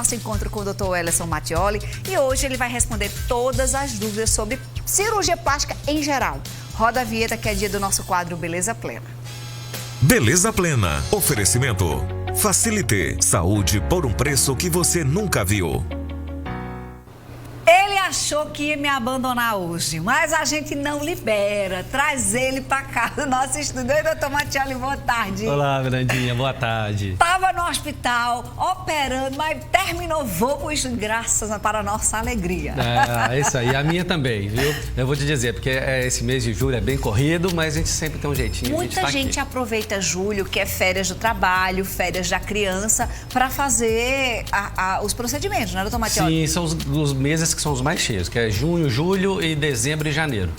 nosso encontro com o Dr. Welleson Mattioli e hoje ele vai responder todas as dúvidas sobre cirurgia plástica em geral. Roda a vinheta que é dia do nosso quadro Beleza Plena. Beleza Plena. Oferecimento. Facilite. Saúde por um preço que você nunca viu. Ele achou que ia me abandonar hoje, mas a gente não libera. Traz ele pra cá do nosso estúdio. Oi, doutor Mattioli, boa tarde. Olá, Mirandinha, boa tarde. Tava no hospital, operando, mas terminou voo com isso, graças para a nossa alegria. É isso aí, a minha também, viu? Eu vou te dizer, porque esse mês de julho é bem corrido, mas a gente sempre tem um jeitinho. Muita gente aproveita julho, que é férias do trabalho, férias da criança, para fazer os procedimentos, né, doutor Mattioli? Sim, são os meses que são os mais cheios, que é junho, julho e dezembro e janeiro.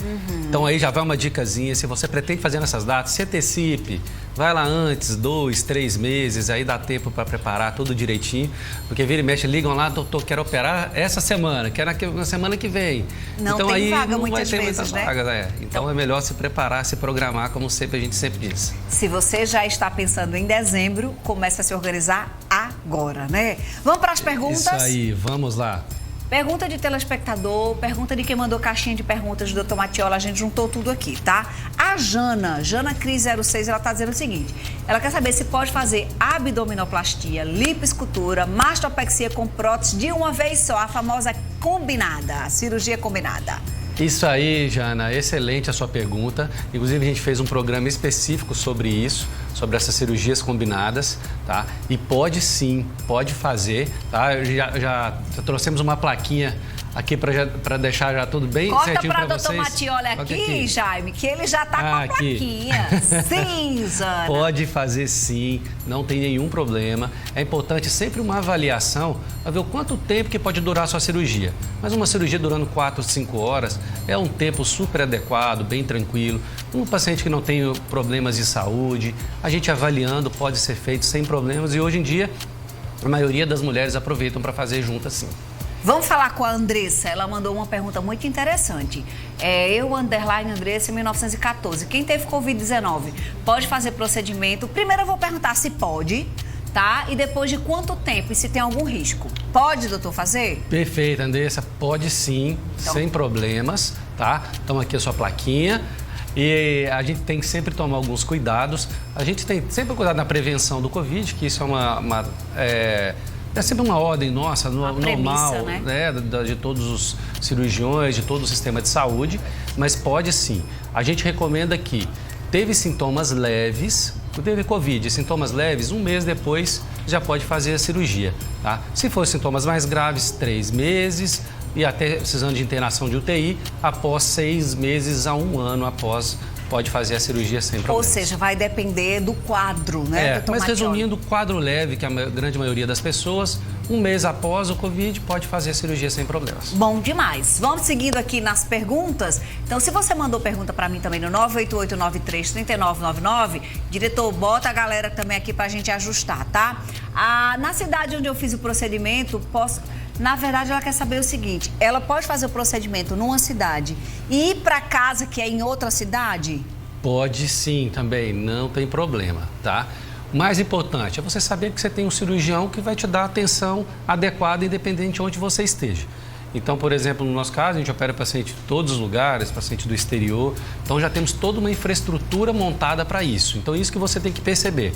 Então aí já vai uma dicasinha, se você pretende fazer nessas datas, se antecipe, vai lá antes, 2, 3 meses, aí dá tempo para preparar tudo direitinho, porque vira e mexe, ligam lá, doutor, quero operar essa semana, quero na semana que vem. Não então tem aí vaga não vai muitas ter vezes, muitas né? vagas, Então é melhor se preparar, se programar, como sempre a gente sempre diz. Se você já está pensando em dezembro, começa a se organizar agora, né? Vamos para as perguntas? Isso aí, vamos lá. Pergunta de telespectador, pergunta de quem mandou caixinha de perguntas do Dr. Mattioli, a gente juntou tudo aqui, tá? A Jana Cris 06, ela tá dizendo o seguinte, ela quer saber se pode fazer abdominoplastia, lipoescultura, mastopexia com prótese de uma vez só, a famosa combinada, a cirurgia combinada. Isso aí, Jana, excelente a sua pergunta. Inclusive, a gente fez um programa específico sobre isso, sobre essas cirurgias combinadas, tá? E pode sim, pode fazer, tá? Já trouxemos uma plaquinha aqui para deixar já tudo bem certinho para vocês. Corta para o Dr. Mattioli aqui, Jaime, que ele já tá com a plaquinha. Sim, Jana. Pode fazer sim, não tem nenhum problema. É importante sempre uma avaliação para ver o quanto tempo que pode durar a sua cirurgia. Mas uma cirurgia durando 4, 5 horas é um tempo super adequado, bem tranquilo. Um paciente que não tem problemas de saúde, a gente avaliando pode ser feito sem problemas. E hoje em dia, a maioria das mulheres aproveitam para fazer junto assim. Vamos falar com a Andressa, ela mandou uma pergunta muito interessante. Andressa, 1914. Quem teve Covid-19 pode fazer procedimento? Primeiro eu vou perguntar se pode, tá? E depois de quanto tempo e se tem algum risco. Pode, doutor, fazer? Perfeito, Andressa, pode sim, então, sem problemas, tá? Então aqui a sua plaquinha. E a gente tem que sempre tomar alguns cuidados. A gente tem sempre cuidado na prevenção do Covid, que isso é sempre uma ordem nossa, normal, né, de todos os cirurgiões, de todo o sistema de saúde, mas pode sim. A gente recomenda que teve sintomas leves, teve Covid, sintomas leves, um mês depois já pode fazer a cirurgia, tá? Se for sintomas mais graves, 3 meses e até precisando de internação de UTI, após 6 meses a 1 ano após pode fazer a cirurgia sem problemas. Ou seja, vai depender do quadro, né, doutor Mas Mattioli? resumindo, quadro leve, que a grande maioria das pessoas, 1 mês após o Covid, pode fazer a cirurgia sem problemas. Bom demais. Vamos seguindo aqui nas perguntas. Então, se você mandou pergunta para mim também no 988933999, diretor, bota a galera também aqui pra gente ajustar, tá? Na cidade onde eu fiz o procedimento, na verdade, ela quer saber o seguinte, ela pode fazer o procedimento numa cidade e ir para casa que é em outra cidade? Pode sim também, não tem problema, tá? O mais importante é você saber que você tem um cirurgião que vai te dar a atenção adequada, independente de onde você esteja. Então, por exemplo, no nosso caso, a gente opera paciente de todos os lugares, paciente do exterior. Então, já temos toda uma infraestrutura montada para isso. Então, isso que você tem que perceber.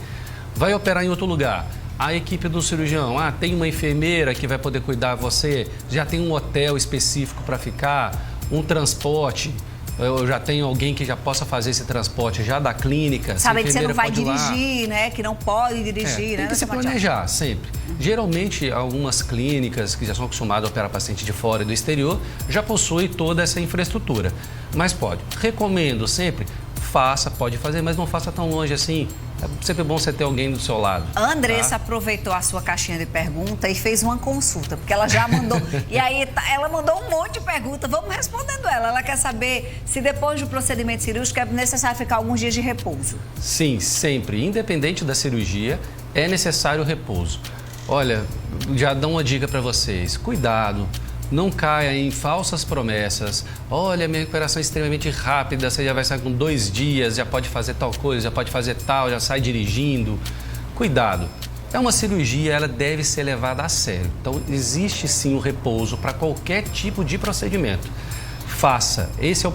Vai operar em outro lugar. A equipe do cirurgião, tem uma enfermeira que vai poder cuidar de você, já tem um hotel específico para ficar, um transporte, eu já tenho alguém que já possa fazer esse transporte já da clínica. Sabe que você não vai dirigir, né? Que não pode dirigir, né? Tem que se planejar sempre. Geralmente, algumas clínicas que já são acostumadas a operar paciente de fora e do exterior já possuem toda essa infraestrutura. Mas pode. Recomendo sempre, faça, pode fazer, mas não faça tão longe assim. É sempre bom você ter alguém do seu lado. A Andressa aproveitou a sua caixinha de pergunta e fez uma consulta, porque ela já mandou. E aí, ela mandou um monte de perguntas. Vamos respondendo ela. Ela quer saber se depois do procedimento cirúrgico é necessário ficar alguns dias de repouso. Sim, sempre. Independente da cirurgia, é necessário repouso. Olha, já dou uma dica para vocês. Cuidado. Não caia em falsas promessas. Olha, minha recuperação é extremamente rápida, você já vai sair com 2 dias, já pode fazer tal coisa, já pode fazer tal, já sai dirigindo. Cuidado. É uma cirurgia, ela deve ser levada a sério. Então, existe sim o repouso para qualquer tipo de procedimento. Faça. Esse é o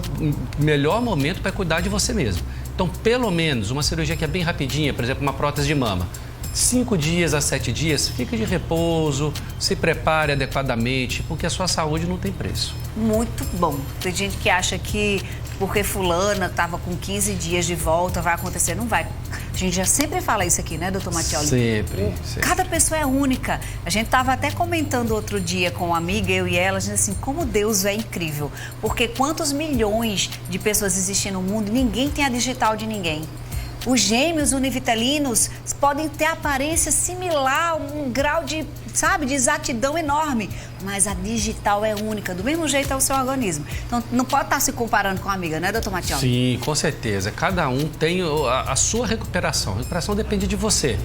melhor momento para cuidar de você mesmo. Então, pelo menos, uma cirurgia que é bem rapidinha, por exemplo, uma prótese de mama. 5 dias a 7 dias, fique de repouso, se prepare adequadamente, porque a sua saúde não tem preço. Muito bom. Tem gente que acha que porque fulana estava com 15 dias de volta, vai acontecer. Não vai. A gente já sempre fala isso aqui, né, doutor Mattioli? Sempre. Cada pessoa é única. A gente estava até comentando outro dia com uma amiga, eu e ela, dizendo assim, como Deus é incrível. Porque quantos milhões de pessoas existem no mundo, ninguém tem a digital de ninguém. Os gêmeos univitelinos podem ter aparência similar, um grau de, sabe, de exatidão enorme, mas a digital é única, do mesmo jeito é o seu organismo. Então, não pode estar se comparando com a amiga, né, doutor Mattioli? Sim, com certeza. Cada um tem a sua recuperação. A recuperação depende de você.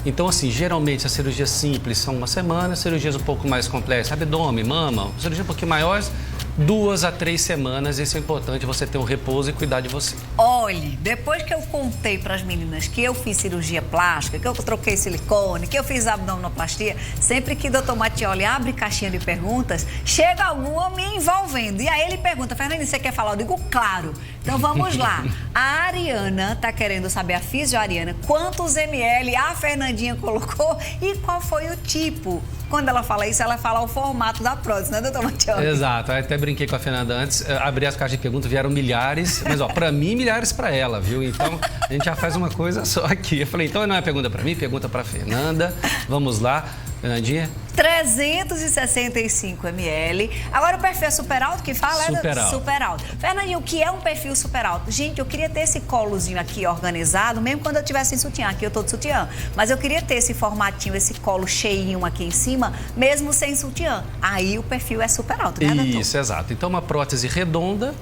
Então, assim, geralmente as cirurgias simples são 1 semana, cirurgias um pouco mais complexas, abdômen, mama, cirurgias um pouquinho maiores, 2 a 3 semanas. Isso é importante, você ter um repouso e cuidar de você. Olhe, depois que eu contei para as meninas que eu fiz cirurgia plástica, que eu troquei silicone, que eu fiz abdominoplastia, sempre que o doutor Mattioli abre caixinha de perguntas, chega alguma me envolvendo. E aí ele pergunta, Fernandinha, você quer falar? Eu digo, claro. Então vamos lá. A Ariana está querendo saber, a Fisio-Ariana, quantos ml a Fernandinha colocou e qual foi o tipo. Quando ela fala isso, ela fala o formato da prótese, né, doutor Mattioli? Exato. Eu até brinquei com a Fernanda antes, abri as caixas de perguntas, vieram milhares, mas ó, para mim, milhares para ela, viu? Então, a gente já faz uma coisa só aqui. Eu falei, então não é pergunta para mim, pergunta para Fernanda. Vamos lá, Fernandinha. 365 ml. Agora o perfil é super alto que fala? Super alto. Super alto. Fernandinho, o que é um perfil super alto? Gente, eu queria ter esse colozinho aqui organizado, mesmo quando eu estivesse em sutiã. Aqui eu tô de sutiã. Mas eu queria ter esse formatinho, esse colo cheinho aqui em cima, mesmo sem sutiã. Aí o perfil é super alto, né, doutor? Isso, exato. Então, uma prótese redonda,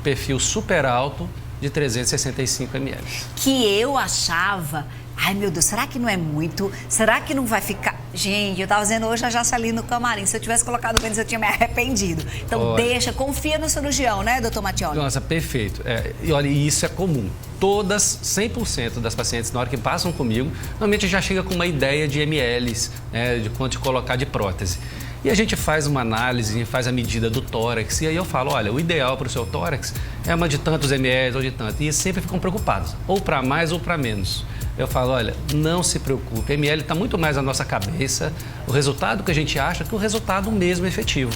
perfil super alto, de 365 ml. Que eu achava... Ai, meu Deus, será que não é muito? Será que não vai ficar... Gente, eu tava fazendo hoje a Jaça ali no camarim. Se eu tivesse colocado menos, eu tinha me arrependido. Então, deixa, confia no cirurgião, né, doutor Mattioli? Nossa, perfeito. E olha, isso é comum. Todas, 100% das pacientes, na hora que passam comigo, normalmente já chega com uma ideia de mLs, né, de quanto colocar de prótese. E a gente faz uma análise, faz a medida do tórax, e aí eu falo, olha, o ideal para o seu tórax é uma de tantos ml ou de tanto. E eles sempre ficam preocupados, ou para mais ou para menos. Eu falo, olha, não se preocupe, ml está muito mais na nossa cabeça, o resultado que a gente acha que o resultado mesmo efetivo.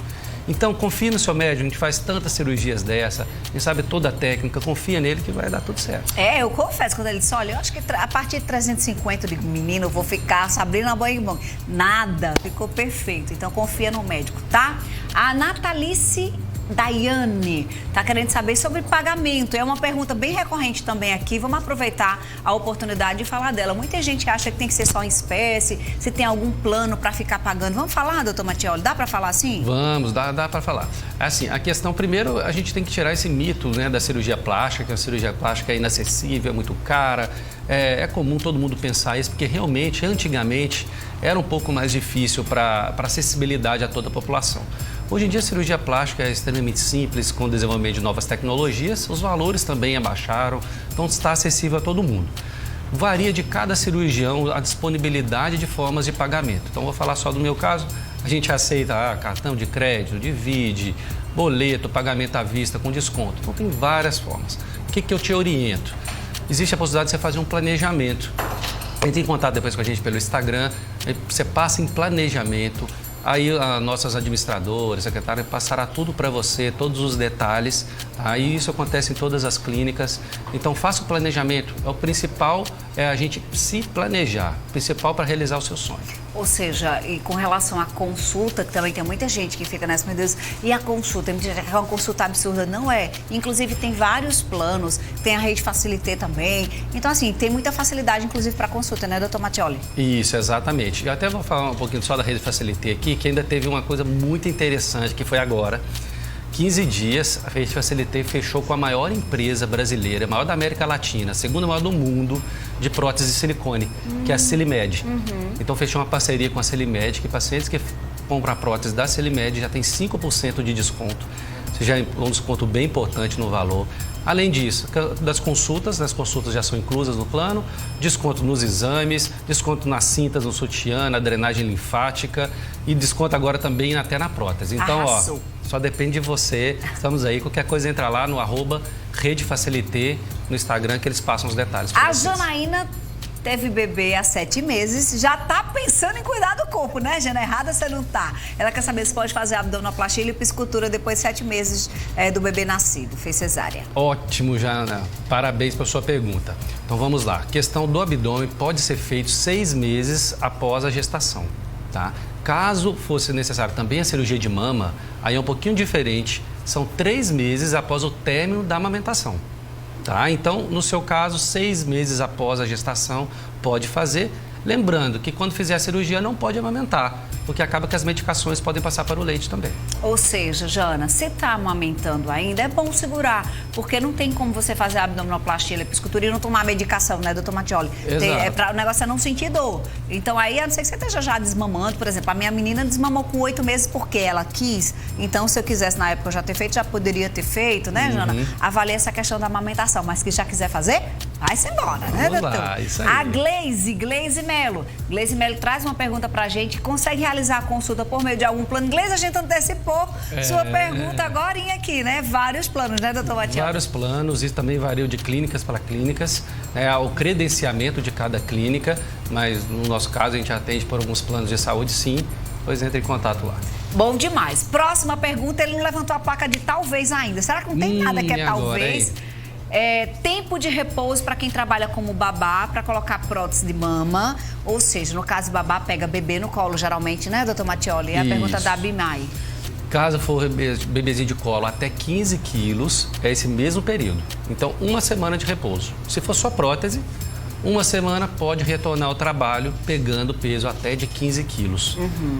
Então, confie no seu médico, a gente faz tantas cirurgias dessa, a gente sabe toda a técnica, confia nele que vai dar tudo certo. Eu confesso, quando ele disse, olha, eu acho que a partir de 350 de menino eu vou ficar abrindo a banho. Nada, ficou perfeito. Então, confia no médico, tá? A Natalice Daiane está querendo saber sobre pagamento. É uma pergunta bem recorrente também aqui. Vamos aproveitar a oportunidade de falar dela. Muita gente acha que tem que ser só em espécie, se tem algum plano para ficar pagando. Vamos falar, doutor Mattioli? Dá para falar assim? Vamos, dá para falar. Assim, a questão, primeiro, a gente tem que tirar esse mito, né, da cirurgia plástica, que a cirurgia plástica é inacessível, é muito cara. É comum todo mundo pensar isso, porque realmente, antigamente, era um pouco mais difícil para acessibilidade a toda a população. Hoje em dia, a cirurgia plástica é extremamente simples, com o desenvolvimento de novas tecnologias, os valores também abaixaram, então está acessível a todo mundo. Varia de cada cirurgião a disponibilidade de formas de pagamento. Então, vou falar só do meu caso, a gente aceita cartão de crédito, divide, boleto, pagamento à vista com desconto. Então, tem várias formas. O que eu te oriento? Existe a possibilidade de você fazer um planejamento. Entre em contato depois com a gente pelo Instagram, você passa em planejamento. Aí as nossas administradoras, secretárias, passará tudo para você, todos os detalhes. Aí isso acontece em todas as clínicas. Então faça o planejamento. O principal é a gente se planejar. O principal para realizar o seu sonho. Ou seja, e com relação à consulta, que também tem muita gente que fica nessa, meu Deus, e a consulta? Tem muita gente que é uma consulta absurda, não é? Inclusive tem vários planos, tem a rede Facilité também. Então, assim, tem muita facilidade, inclusive, para consulta, né, doutor Mattioli? Isso, exatamente. Eu até vou falar um pouquinho só da rede Facilité aqui, que ainda teve uma coisa muito interessante, que foi agora. 15 dias, a Rede Facilité fechou com a maior empresa brasileira, a maior da América Latina, a segunda maior do mundo de prótese de silicone, que é a Celimed. Então, fechou uma parceria com a Celimed, que pacientes que compram a prótese da Celimed já tem 5% de desconto. Isso já é um desconto bem importante no valor. Além disso, das consultas, as consultas já são inclusas no plano, desconto nos exames, desconto nas cintas, no sutiã, na drenagem linfática e desconto agora também até na prótese. Então, Arrasou. só depende de você. Estamos aí, qualquer coisa entra lá no @redefacilité no Instagram que eles passam os detalhes pra vocês. Janaína teve bebê há 7 meses, já tá pensando em cuidar do corpo, né, Jana? Errada você não tá. Ela quer saber se pode fazer abdominoplastia e lipoescultura depois de 7 meses do bebê nascido, fez cesárea. Ótimo, Jana. Parabéns pela sua pergunta. Então vamos lá. Questão do abdômen pode ser feito 6 meses após a gestação, tá? Caso fosse necessário também a cirurgia de mama, aí é um pouquinho diferente. São 3 meses após o término da amamentação. Tá? Então, no seu caso, 6 meses após a gestação, pode fazer. Lembrando que quando fizer a cirurgia não pode amamentar, porque acaba que as medicações podem passar para o leite também. Ou seja, Jana, se está amamentando ainda, é bom segurar, porque não tem como você fazer a abdominoplastia e lipoescultura e não tomar medicação, né, doutor Mattioli? Exato. O negócio é não sentir dor. Então aí, a não ser que você esteja já desmamando, por exemplo, a minha menina desmamou com 8 meses porque ela quis. Então, se eu quisesse na época eu já ter feito, já poderia ter feito, né, Jana? Avalie essa questão da amamentação, mas que já quiser fazer, vai-se embora, né, Vamos doutor? lá, isso aí. A Gleise Melo. Gleise Melo traz uma pergunta pra gente. Consegue realizar a consulta por meio de algum plano? Gleise, a gente antecipou sua pergunta agorinha aqui, né? Vários planos, né, doutor Mattioli? Vários planos, isso também varia de clínicas para clínicas, o credenciamento de cada clínica, mas no nosso caso a gente atende por alguns planos de saúde, sim, pois entre em contato lá. Bom demais. Próxima pergunta, ele não levantou a placa de talvez ainda. Será que não tem nada que é talvez? Tempo de repouso para quem trabalha como babá, para colocar prótese de mama, ou seja, no caso babá pega bebê no colo geralmente, né, doutor Mattioli? É a pergunta da Abimai. Caso for bebezinho de colo até 15 quilos, é esse mesmo período. Então, 1 semana de repouso. Se for só prótese, 1 semana pode retornar ao trabalho pegando peso até de 15 quilos.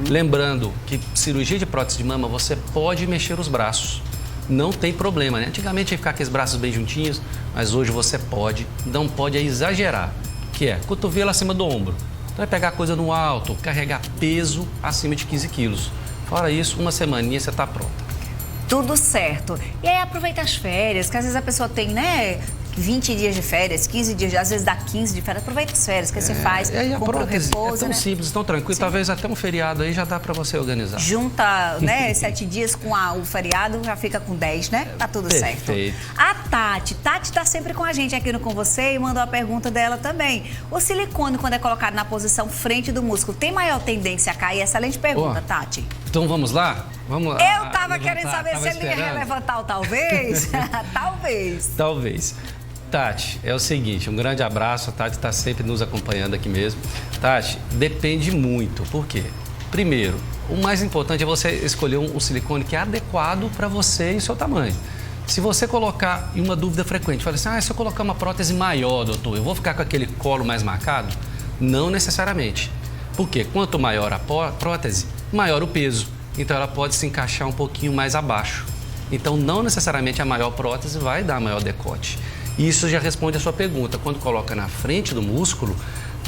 Lembrando que cirurgia de prótese de mama, você pode mexer os braços. Não tem problema, né? Antigamente ia ficar com os braços bem juntinhos, mas hoje você pode, não pode exagerar, que é cotovelo acima do ombro. Então vai pegar coisa no alto, carregar peso acima de 15 quilos. Fora isso, 1 semaninha você está pronta. Tudo certo. E aí aproveita as férias, que às vezes a pessoa tem, né, 20 dias de férias, 15 dias, às vezes dá 15 de férias. Aproveita as férias que você faz, E aí a compra o prótese repouso, é tão né? simples, tão tranquilo. Sim. Talvez até um feriado aí já dá para você organizar. Junta, né, 7 dias com o feriado, já fica com 10, né? Tá tudo certo. Perfeito. A Tati tá sempre com a gente aqui no Com Você e mandou a pergunta dela também. O silicone, quando é colocado na posição frente do músculo, tem maior tendência a cair? Excelente pergunta, Tati. Então vamos lá? Vamos lá. Eu tava querendo saber se ele ia levantar o talvez. Talvez. Talvez. Tati, é o seguinte, um grande abraço, a Tati está sempre nos acompanhando aqui mesmo. Tati, depende muito, por quê? Primeiro, o mais importante é você escolher um silicone que é adequado para você e o seu tamanho. Se você colocar, e uma dúvida frequente, fala assim, se eu colocar uma prótese maior, doutor, eu vou ficar com aquele colo mais marcado? Não necessariamente, porque quanto maior a prótese, maior o peso, então ela pode se encaixar um pouquinho mais abaixo. Então, não necessariamente a maior prótese vai dar maior decote. Isso já responde a sua pergunta. Quando coloca na frente do músculo,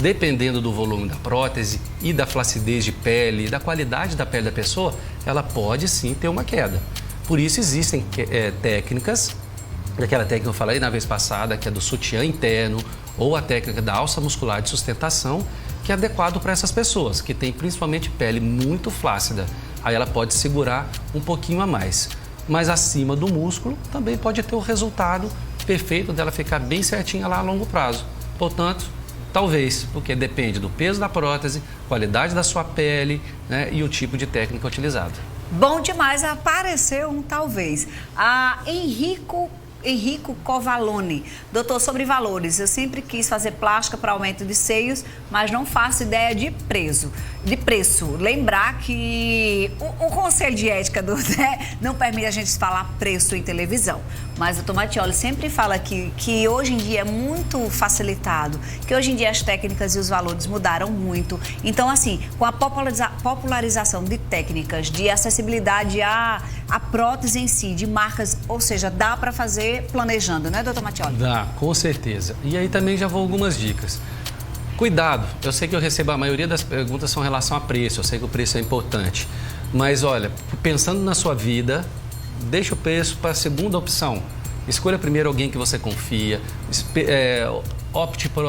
dependendo do volume da prótese e da flacidez de pele, da qualidade da pele da pessoa, ela pode sim ter uma queda. Por isso existem técnicas, daquela técnica que eu falei na vez passada, que é do sutiã interno, ou a técnica da alça muscular de sustentação, que é adequado para essas pessoas, que têm principalmente pele muito flácida. Aí ela pode segurar um pouquinho a mais. Mas acima do músculo também pode ter o resultado perfeito dela ficar bem certinha lá a longo prazo. Portanto, talvez, porque depende do peso da prótese, qualidade da sua pele, né, e o tipo de técnica utilizada. Bom demais, apareceu um talvez. Henrico Covalone. Doutor, sobre valores, eu sempre quis fazer plástica para aumento de seios, mas não faço ideia de preço. Lembrar que o Conselho de Ética não permite a gente falar preço em televisão. Mas o doutor Mattioli sempre fala que hoje em dia é muito facilitado, que hoje em dia as técnicas e os valores mudaram muito. Então, assim, com a popularização de técnicas, de acessibilidade à prótese em si, de marcas, ou seja, dá para fazer planejando, né, doutor Mattioli? Dá, com certeza. E aí também já vou algumas dicas. Cuidado, eu sei que eu recebo a maioria das perguntas são em relação a preço, eu sei que o preço é importante. Mas olha, pensando na sua vida, deixa o preço para a segunda opção. Escolha primeiro alguém que você confia, opte por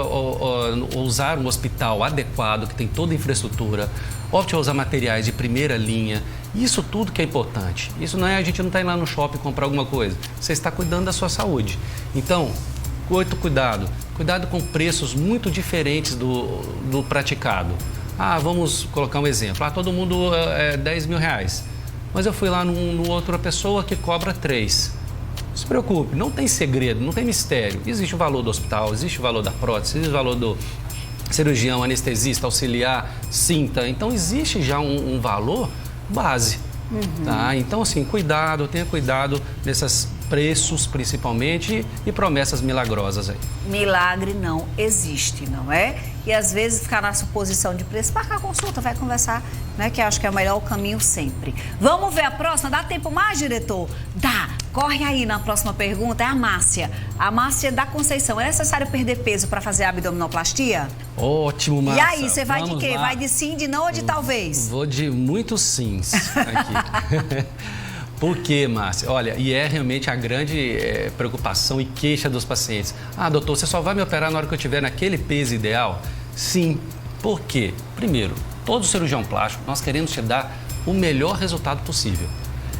usar um hospital adequado, que tem toda a infraestrutura, opte por usar materiais de primeira linha. Isso tudo que é importante. Isso não é a gente não está indo lá no shopping comprar alguma coisa. Você está cuidando da sua saúde. Então, cuidado com preços muito diferentes do praticado. Vamos colocar um exemplo. Todo mundo é 10 mil reais. Mas eu fui lá no outra pessoa que cobra 3. Não se preocupe, não tem segredo, não tem mistério. Existe o valor do hospital, existe o valor da prótese, existe o valor do cirurgião, anestesista, auxiliar, cinta. Então, existe já um valor base. Tá? Então, assim, tenha cuidado nesses preços, principalmente, e promessas milagrosas aí. Milagre não existe, não é? E às vezes ficar na suposição de preço, marcar a consulta, vai conversar, né? Que acho que é o melhor caminho sempre. Vamos ver a próxima? Dá tempo mais, diretor? Dá! Corre aí na próxima pergunta, é a Márcia. A Márcia da Conceição. É necessário perder peso para fazer abdominoplastia? Ótimo, Márcia. E aí, você vai de quê? Vai de sim, de não ou de talvez? Vou de muitos sims aqui. Por quê, Márcia? Olha, e é realmente a grande preocupação e queixa dos pacientes. Doutor, você só vai me operar na hora que eu estiver naquele peso ideal? Sim. Por quê? Primeiro, todo cirurgião plástico, nós queremos te dar o melhor resultado possível.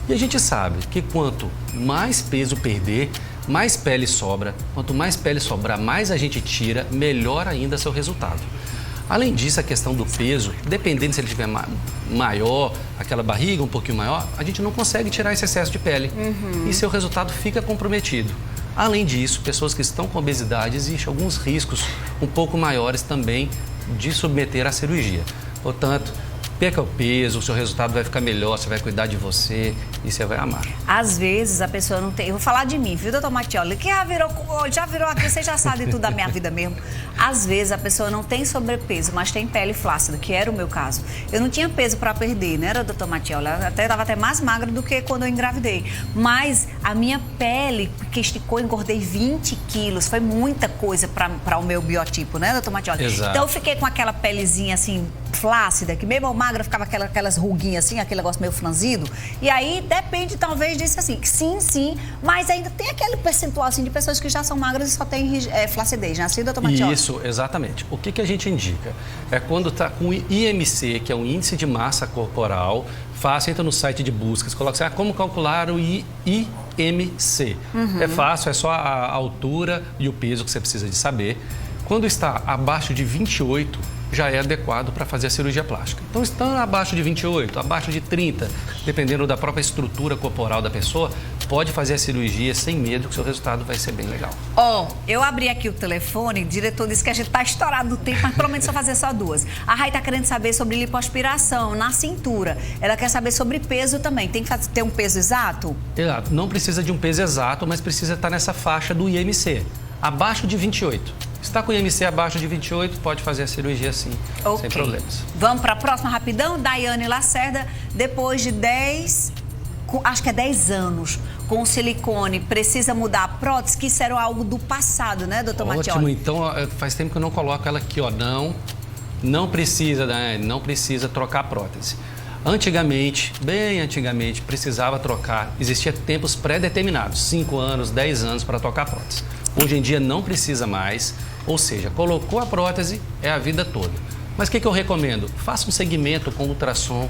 E a gente sabe que quanto mais peso perder, mais pele sobra. Quanto mais pele sobrar, mais a gente tira, melhor ainda seu resultado. Além disso, a questão do peso, dependendo se ele tiver maior, aquela barriga um pouquinho maior, a gente não consegue tirar esse excesso de pele. E seu resultado fica comprometido. Além disso, pessoas que estão com obesidade, existem alguns riscos um pouco maiores também de submeter à cirurgia. Portanto, perca o peso, o seu resultado vai ficar melhor, você vai cuidar de você e você vai amar. Às vezes a pessoa não tem... Eu vou falar de mim, viu, doutor Mattioli? Que já virou aqui, você já sabe tudo da minha vida mesmo. Às vezes a pessoa não tem sobrepeso, mas tem pele flácida, que era o meu caso. Eu não tinha peso para perder, né, era, doutor Mattioli? Eu estava até mais magra do que quando eu engravidei. Mas a minha pele, que esticou, engordei 20 quilos. Foi muita coisa para o meu biotipo, né, doutor Mattioli? Exato. Então eu fiquei com aquela pelezinha assim, flácida, que mesmo magra ficava aquelas ruguinhas assim, aquele negócio meio franzido. E aí depende talvez disso assim, que sim, mas ainda tem aquele percentual assim de pessoas que já são magras e só tem flacidez, né? Assim, doutor Mattioli? Isso, exatamente. O que a gente indica? É quando está com IMC, que é um índice de massa corporal, fácil, entra no site de buscas, coloca assim, como calcular o IMC. É fácil, é só a altura e o peso que você precisa de saber. Quando está abaixo de 28, já é adequado para fazer a cirurgia plástica. Então, estando abaixo de 28, abaixo de 30, dependendo da própria estrutura corporal da pessoa, pode fazer a cirurgia sem medo, que o seu resultado vai ser bem legal. Eu abri aqui o telefone, o diretor disse que a gente está estourado do tempo, mas provavelmente só fazer só 2. A Rai está querendo saber sobre lipoaspiração na cintura. Ela quer saber sobre peso também. Tem que ter um peso exato? Exato. Não precisa de um peso exato, mas precisa estar nessa faixa do IMC, abaixo de 28. Se está com o IMC abaixo de 28, pode fazer a cirurgia sim, sem problemas. Vamos para a próxima rapidão. Daiane Lacerda, depois de 10 anos com silicone, precisa mudar a prótese, que isso era algo do passado, né, doutor Mattioli? Ótimo, então faz tempo que eu não coloco ela aqui, não precisa, né, não precisa trocar a prótese. Antigamente, bem antigamente, precisava trocar, existia tempos pré-determinados, 5 anos, 10 anos para trocar a prótese. Hoje em dia não precisa mais, ou seja, colocou a prótese, é a vida toda. Mas o que eu recomendo? Faça um segmento com ultrassom,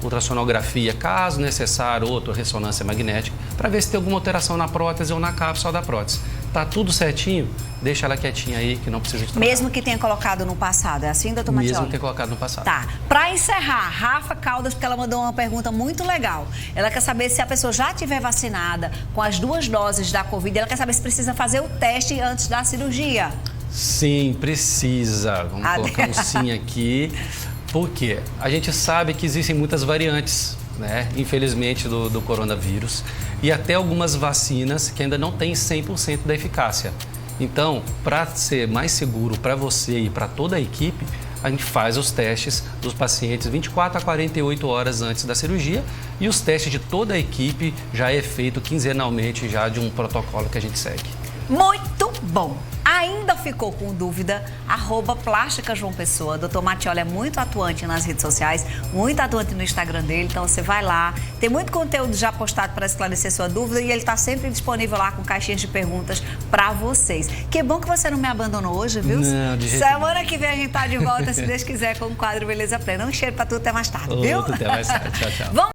ultrassonografia, caso necessário, outra ressonância magnética, para ver se tem alguma alteração na prótese ou na cápsula da prótese. Tá tudo certinho? Deixa ela quietinha aí, que não precisa de trocar. Mesmo que tenha colocado no passado, é assim, doutor Mattioli? Mesmo que tenha colocado no passado. Tá. Para encerrar, Rafa Caldas, porque ela mandou uma pergunta muito legal. Ela quer saber se a pessoa já estiver vacinada com as 2 doses da Covid, ela quer saber se precisa fazer o teste antes da cirurgia. Sim, precisa. Vamos colocar um sim aqui. Por quê? A gente sabe que existem muitas variantes, né? Infelizmente, do coronavírus. E até algumas vacinas que ainda não têm 100% da eficácia. Então, para ser mais seguro para você e para toda a equipe, a gente faz os testes dos pacientes 24 a 48 horas antes da cirurgia e os testes de toda a equipe já é feito quinzenalmente já de um protocolo que a gente segue. Muito bom! Ainda ficou com dúvida? @Plástica João Pessoa. Dr. Mattioli é muito atuante nas redes sociais, muito atuante no Instagram dele, então você vai lá. Tem muito conteúdo já postado para esclarecer sua dúvida e ele está sempre disponível lá com caixinhas de perguntas para vocês. Que bom que você não me abandonou hoje, viu? Não, de jeito Semana que vem a gente tá de volta, se Deus quiser, com o quadro Beleza Plena. Um cheiro para tu, até mais tarde, viu? Até mais tarde. Tchau, tchau. Vamos